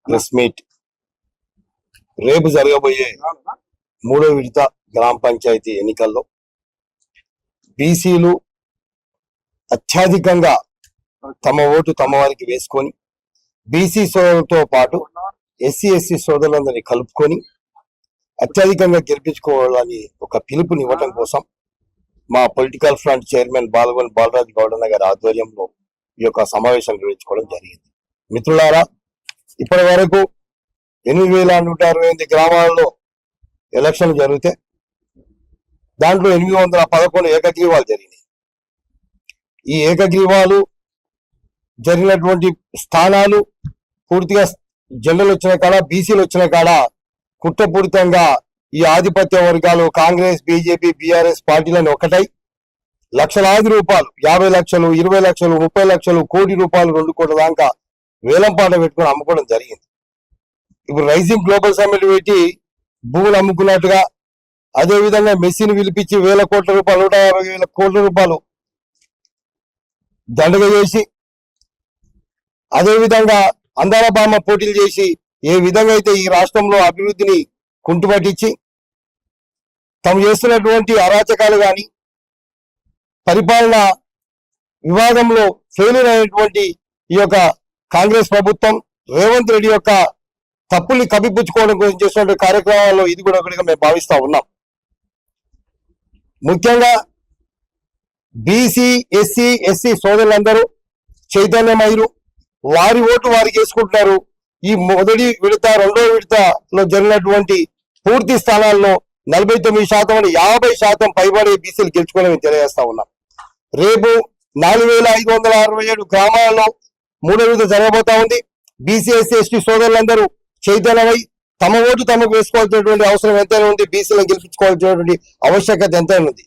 Press meet రేపు జరగబోయే 3వ విడత గ్రామ పంచాయతీ ఎన్నికల్లో బీసీలు అత్యధికంగా తమ ఓటు తమ వారికి వేసుకొని బీసీ సోదరులతో పాటు ఎస్సీ సోదరులందరినీ కలుపుకొని అత్యధికంగా గెలిపించుకోవాలని ఒక పిలుపునివ్వటం కోసం మా పొలిటికల్ ఫ్రంట్ చైర్మన్ బాలరాజు గౌడన్న గారి ఆధ్వర్యంలో ఈ యొక్క సమావేశం నిర్వహించుకోవడం జరిగింది. మిత్రులారా, ఇప్పటి వరకు 8,168 గ్రామాలలో ఎలక్షన్లు జరిగితే దాంట్లో 811 ఏకగ్రీవాలు జరిగినాయి. ఈ ఏకగ్రీవాలు జరిగినటువంటి స్థానాలు పూర్తిగా జెండలు వచ్చిన కాడ, బీసీలు వచ్చిన కాడ కుట్రపూరితంగా ఈ ఆధిపత్య వర్గాలు కాంగ్రెస్, బీజేపీ, బీఆర్ఎస్ పార్టీలను ఒకటై లక్షలాది రూపాయలు, 50 లక్షలు, 20 లక్షలు, 30 లక్షలు, కోటి రూపాయలు, 2 కోట్ల దాకా వేలంపాట పెట్టుకుని అమ్ముకోవడం జరిగింది. ఇప్పుడు రైజింగ్ గ్లోబల్ సమ్మిట్ పెట్టి భూములు అమ్ముకున్నట్టుగా, అదేవిధంగా మెస్సీని పిలిపించి 1,000 కోట్ల రూపాయలు, 150,000 కోట్ల రూపాయలు దండగ చేసి, అదేవిధంగా అందాల బామ్మ పోటీలు చేసి ఏ విధంగా అయితే ఈ రాష్ట్రంలో అభివృద్ధిని కుంటుపట్టించి తాము చేస్తున్నటువంటి అరాచకాలు కానీ పరిపాలన వివాదంలో ఫెయిల్యూర్ అయినటువంటి ఈ యొక్క కాంగ్రెస్ ప్రభుత్వం రేవంత్ రెడ్డి యొక్క తప్పుల్ని కప్పిపుచ్చుకోవడం కోసం చేసినటువంటి కార్యక్రమాల్లో ఇది కూడా ఒకటిగా మేము భావిస్తా ఉన్నాం. ముఖ్యంగా బీసీ, ఎస్సీ సోదరులందరూ చైతన్యమయ్యారు. వారి ఓటు వారికి వేసుకుంటున్నారు. ఈ మొదటి విడత, 2వ విడతలో జరిగినటువంటి పూర్తి స్థానాల్లో 49% 50% పైబడి బీసీలు గెలుచుకోవాలని తెలియజేస్తా ఉన్నాం. రేపు 4,567 గ్రామాలలో 3వ విడత జరగబోతా ఉంది. బీసీ, ఎస్సీ సోదరులందరూ చైతన్యమై తమ ఓటు తమకు వేసుకోవాల్సినటువంటి అవసరం ఎంతైనా ఉంది. బీసీలను గెలిపించుకోవాల్సినటువంటి ఆవశ్యకత ఎంతైనా ఉంది.